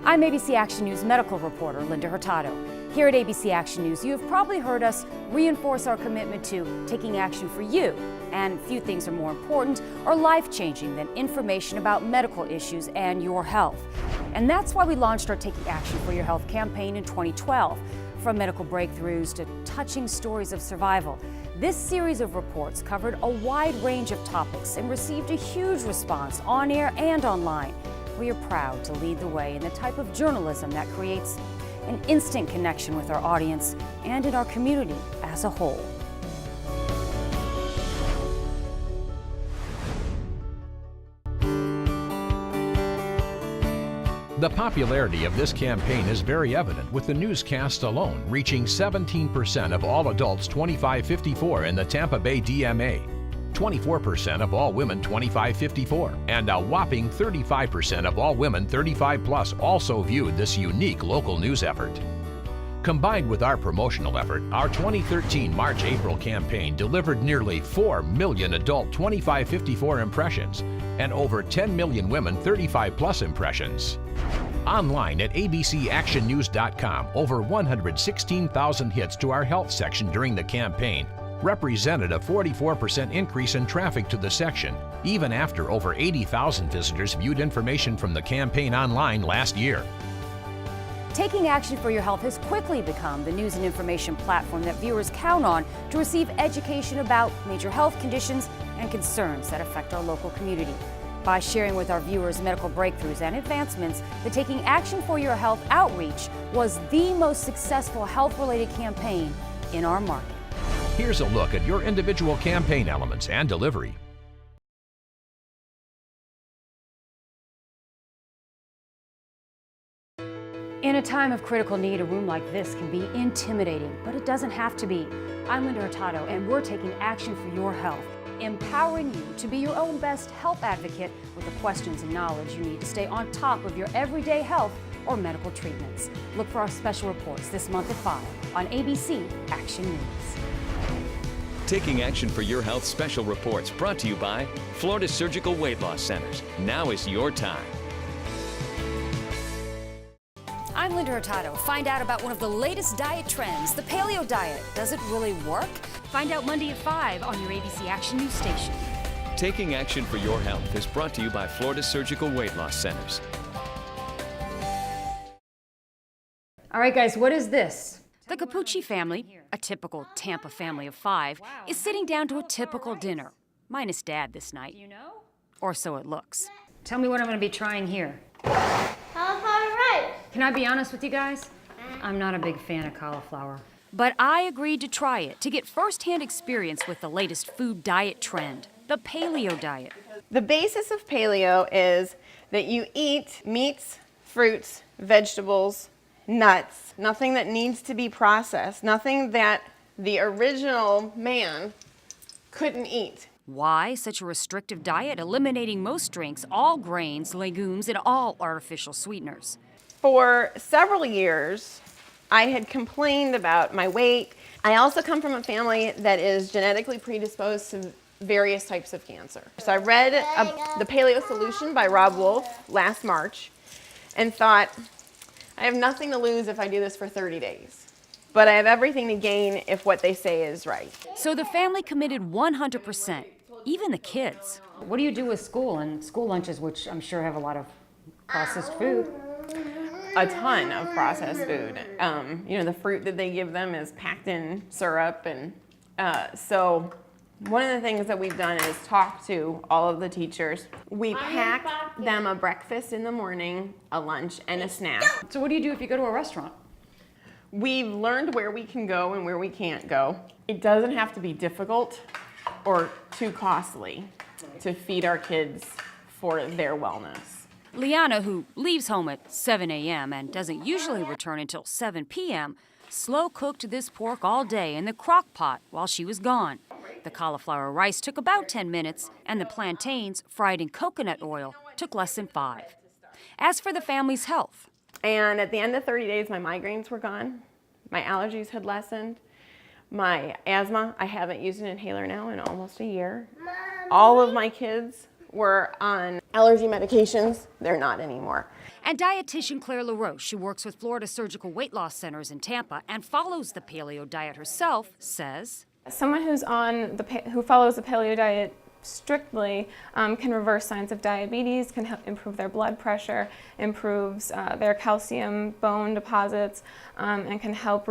I'm ABC Action News medical reporter Linda Hurtado. Here at ABC Action News, you have probably heard us reinforce our commitment to taking action for you. And few things are more important or life-changing than information about medical issues and your health. And that's why we launched our Taking Action for Your Health campaign in 2012. From medical breakthroughs to touching stories of survival, this series of reports covered a wide range of topics and received a huge response on air and online. We are proud to lead the way in the type of journalism that creates an instant connection with our audience and in our community as a whole. The popularity of this campaign is very evident, with the newscast alone reaching 17% of all adults 25-54 in the Tampa Bay DMA, 24% of all women 25-54, and a whopping 35% of all women 35+ also viewed this unique local news effort. Combined with our promotional effort, our 2013 March-April campaign delivered nearly 4 million adult 25-54 impressions and over 10 million women 35+ impressions. Online at abcactionnews.com, over 116,000 hits to our health section during the campaign represented a 44% increase in traffic to the section, even after over 80,000 visitors viewed information from the campaign online last year. Taking Action for Your Health has quickly become the news and information platform that viewers count on to receive education about major health conditions and concerns that affect our local community. By sharing with our viewers medical breakthroughs and advancements, the Taking Action for Your Health outreach was the most successful health-related campaign in our market. Here's a look at your individual campaign elements and delivery. In a time of critical need, a room like this can be intimidating, but it doesn't have to be. I'm Linda Hurtado, and we're taking action for your health, empowering you to be your own best health advocate with the questions and knowledge you need to stay on top of your everyday health or medical treatments. Look for our special reports this month at 5 on ABC Action News. Taking Action for Your Health special reports brought to you by Flsurgical Weight Loss Centers. Now is your time. I'm Linda Hurtado. Find out about one of the latest diet trends, the paleo diet. Does it really work? Find out Monday at 5 on your ABC Action News station. Taking Action for Your Health is brought to you by Flsurgical Weight Loss Centers. All right, guys, what is this? The Capucci family, a typical Tampa family of 5, is sitting down to a typical dinner. Minus Dad this night. Or so it looks. Tell me what I'm going to be trying here. Can I be honest with you guys? I'm not a big fan of cauliflower. But I agreed to try it to get first-hand experience with the latest food diet trend, the paleo diet. The basis of paleo is that you eat meats, fruits, vegetables, nuts, nothing that needs to be processed, nothing that the original man couldn't eat. Why such a restrictive diet, eliminating most drinks, all grains, legumes, and all artificial sweeteners? For several years, I had complained about my weight. I also come from a family that is genetically predisposed to various types of cancer. So I read The Paleo Solution by Rob Wolf last March and thought, I have nothing to lose if I do this for 30 days. But I have everything to gain if what they say is right. So the family committed 100%, even the kids. What do you do with school and school lunches, which I'm sure have a lot of processed food? A ton of processed food. You know, the fruit that they give them is packed in syrup, and so one of the things that we've done is talk to all of the teachers. We pack them a breakfast in the morning, a lunch, and a snack. So what do you do if you go to a restaurant? We've learned where we can go and where we can't go. It doesn't have to be difficult or too costly to feed our kids for their wellness. Liana, who leaves home at 7 a.m. and doesn't usually return until 7 p.m., slow-cooked this pork all day in the crock pot while she was gone. The cauliflower rice took about 10 minutes, and the plantains, fried in coconut oil, took less than 5. As for the family's health. And at the end of 30 days, my migraines were gone. My allergies had lessened. My asthma, I haven't used an inhaler now in almost a year. All of my kids were on allergy medications. They're not anymore. And dietitian Claire LaRoche, who works with Florida Surgical Weight Loss Centers in Tampa and follows the paleo diet herself, says, someone who follows the paleo diet strictly can reverse signs of diabetes, can help improve their blood pressure, improves their calcium bone deposits, and can help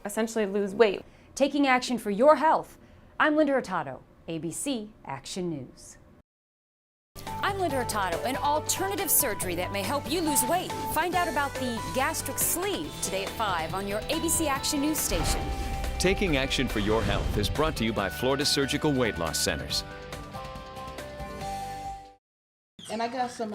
essentially lose weight. Taking action for your health. I'm Linda Hurtado, ABC Action News. I'm Linda Hurtado. An alternative surgery that may help you lose weight. Find out about the gastric sleeve today at 5 on your ABC Action News station. Taking action for your health is brought to you by Florida Surgical Weight Loss Centers. And I got some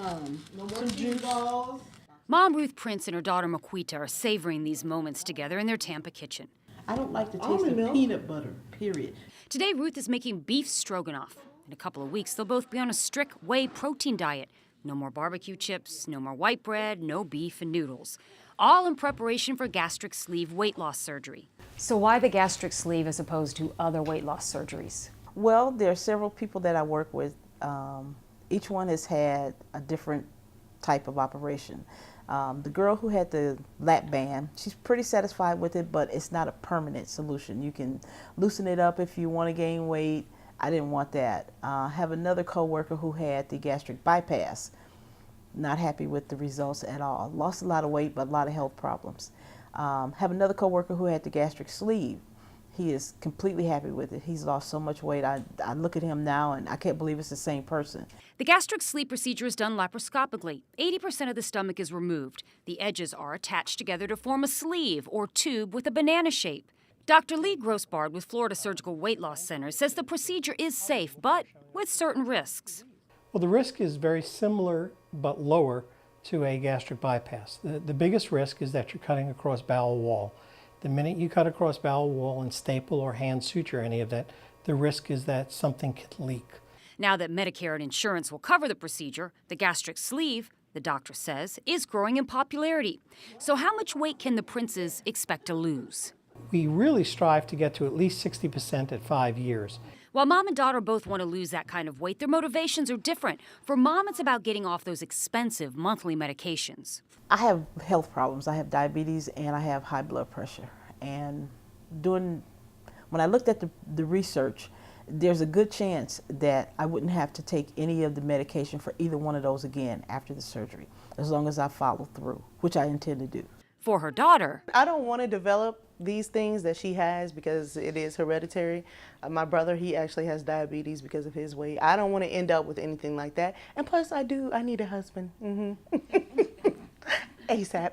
juice balls. Mom Ruth Prince and her daughter Maquita are savoring these moments together in their Tampa kitchen. I don't like the taste of peanut butter, period. Today, Ruth is making beef stroganoff. In a couple of weeks, they'll both be on a strict whey protein diet. No more barbecue chips, no more white bread, no beef and noodles. All in preparation for gastric sleeve weight loss surgery. So why the gastric sleeve as opposed to other weight loss surgeries? Well, there are several people that I work with. Each one has had a different type of operation. The girl who had the lap band, she's pretty satisfied with it, but it's not a permanent solution. You can loosen it up if you want to gain weight. I didn't want that. I have another coworker who had the gastric bypass. Not happy with the results at all. Lost a lot of weight, but a lot of health problems. Have another coworker who had the gastric sleeve. He is completely happy with it. He's lost so much weight. I look at him now and I can't believe it's the same person. The gastric sleeve procedure is done laparoscopically. 80% of the stomach is removed. The edges are attached together to form a sleeve or tube with a banana shape. Dr. Lee Grossbard with Florida Surgical Weight Loss Center says the procedure is safe, but with certain risks. Well, the risk is very similar but lower to a gastric bypass. The biggest risk is that you're cutting across bowel wall. The minute you cut across bowel wall and staple or hand suture any of that, the risk is that something can leak. Now that Medicare and insurance will cover the procedure, the gastric sleeve, the doctor says, is growing in popularity. So how much weight can the Princes expect to lose? We really strive to get to at least 60% at 5 years. While mom and daughter both want to lose that kind of weight, their motivations are different. For mom, it's about getting off those expensive monthly medications. I have health problems. I have diabetes and I have high blood pressure. And when I looked at the research, there's a good chance that I wouldn't have to take any of the medication for either one of those again after the surgery, as long as I follow through, which I intend to do. For her daughter, I don't want to develop these things that she has because it is hereditary. My brother, he actually has diabetes because of his weight. I don't want to end up with anything like that. And plus, I need a husband. ASAP.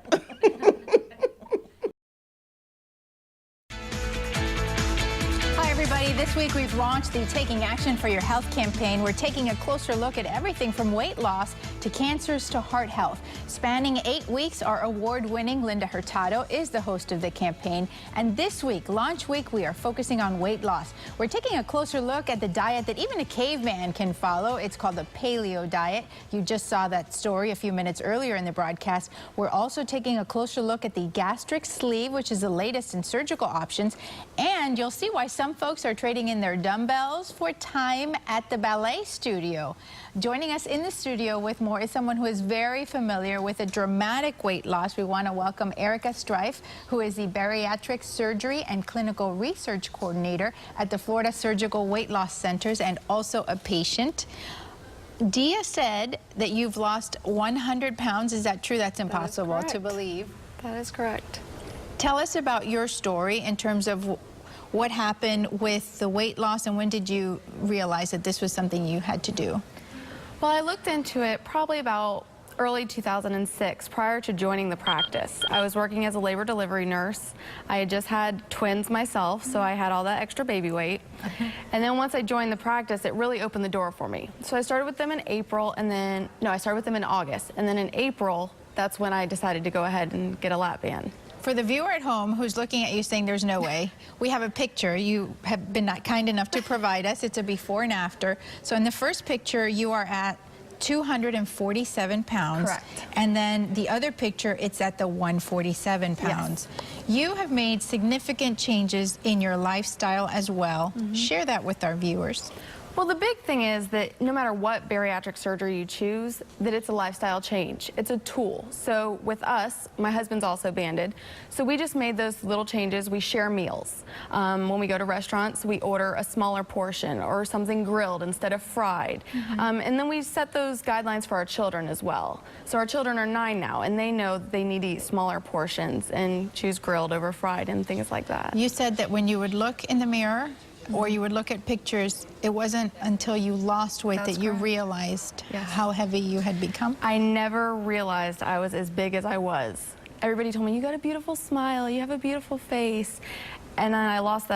Hi everybody, this week we've launched the Taking Action for Your Health campaign. We're taking a closer look at everything from weight loss to cancers to heart health. Spanning 8 weeks, our award-winning Linda Hurtado is the host of the campaign. And this week, launch week, we are focusing on weight loss. We're taking a closer look at the diet that even a caveman can follow. It's called the paleo diet. You just saw that story a few minutes earlier in the broadcast. We're also taking a closer look at the gastric sleeve, which is the latest in surgical options. And you'll see why some folks are trading in their dumbbells for time at the ballet studio. Joining us in the studio with more is someone who is very familiar with a dramatic weight loss. We want to welcome Erica Strife, who is the Bariatric Surgery and Clinical Research Coordinator at the Florida Surgical Weight Loss Centers and also a patient. Dia said that you've lost 100 pounds. Is that true? That's impossible to believe. That is correct. Tell us about your story in terms of what happened with the weight loss and when did you realize that this was something you had to do? Well, I looked into it probably about early 2006, prior to joining the practice. I was working as a labor delivery nurse. I had just had twins myself, so I had all that extra baby weight. And then once I joined the practice, it really opened the door for me. So I started with them in April, and then, no, I started with them in August. And then in April, that's when I decided to go ahead and get a lap band. For the viewer at home who's looking at you saying there's no way, we have a picture you have been kind enough to provide us. It's a before and after. So in the first picture, you are at 247 pounds. Correct. And then the other picture, it's at the 147 pounds. Yes. You have made significant changes in your lifestyle as well. Share that with our viewers. Well, the big thing is that no matter what bariatric surgery you choose, that it's a lifestyle change. It's a tool. So with us, my husband's also banded, so we just made those little changes. We share meals. When we go to restaurants, we order a smaller portion or something grilled instead of fried. And then we set those guidelines for our children as well. So our children are 9 now, and they know they need to eat smaller portions and choose grilled over fried and things like that. You said that when you would look in the mirror or you would look at pictures, it wasn't until you lost weight that you realized how heavy you had become? I never realized I was as big as I was. Everybody told me, you got a beautiful smile, you have a beautiful face. And then I lost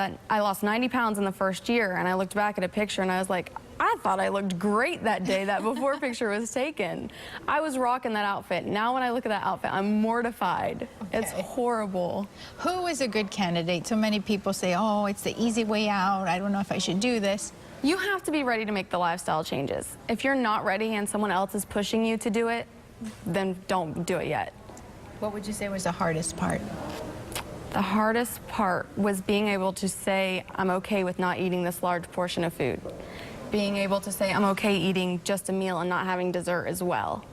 90 pounds in the first year, and I looked back at a picture and I was like, I thought I looked great that day that before picture was taken. I was rocking that outfit. Now when I look at that outfit, I'm mortified. Okay. It's horrible. Who is a good candidate? So many people say, oh, it's the easy way out. I don't know if I should do this. You have to be ready to make the lifestyle changes. If you're not ready and someone else is pushing you to do it, then don't do it yet. What would you say was the hardest part? The hardest part was being able to say, I'm okay with not eating this large portion of food. Being able to say, I'm okay eating just a meal and not having dessert as well.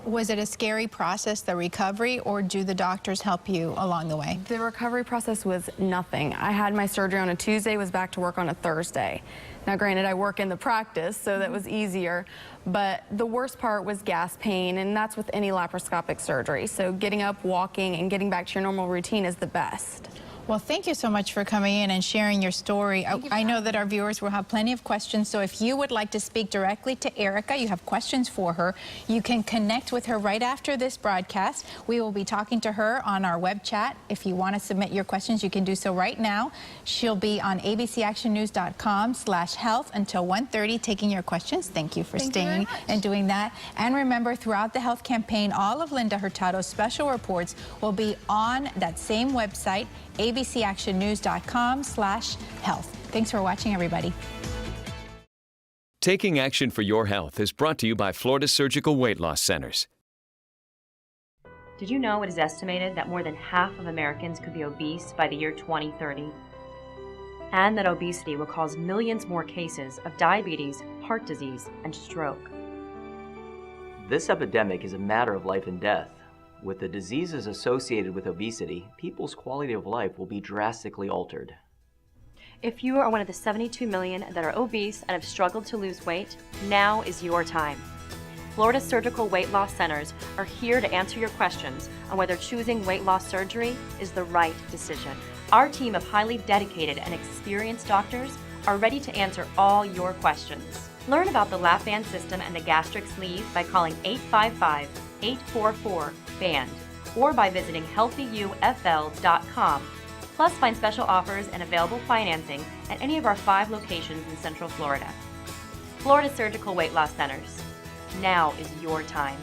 Was it a scary process, the recovery, or do the doctors help you along the way? The recovery process was nothing. I had my surgery on a Tuesday, was back to work on a Thursday. Now granted, I work in the practice, so that was easier, but the worst part was gas pain, and that's with any laparoscopic surgery. So getting up, walking, and getting back to your normal routine is the best. Well, thank you so much for coming in and sharing your story. I know that our viewers will have plenty of questions, so if you would like to speak directly to Erica, you have questions for her, you can connect with her right after this broadcast. We will be talking to her on our web chat. If you want to submit your questions, you can do so right now. She'll be on abcactionnews.com/health until 1:30 taking your questions. Thank you for staying and doing that. And remember, throughout the health campaign, all of Linda Hurtado's special reports will be on that same website, abcactionnews.com/health. Thanks for watching, everybody. Taking action for your health is brought to you by Flsurgical Weight Loss Centers. Did you know it is estimated that more than half of Americans could be obese by the year 2030? And that obesity will cause millions more cases of diabetes, heart disease, and stroke. This epidemic is a matter of life and death. With the diseases associated with obesity, people's quality of life will be drastically altered. If you are one of the 72 million that are obese and have struggled to lose weight, now is your time. Flsurgical Weight Loss Centers are here to answer your questions on whether choosing weight loss surgery is the right decision. Our team of highly dedicated and experienced doctors are ready to answer all your questions. Learn about the lap band system and the gastric sleeve by calling 855-844-BAND or by visiting healthyufl.com. Plus, find special offers and available financing at any of our 5 locations in Central Florida. Flsurgical Weight Loss Centers. Now is your time.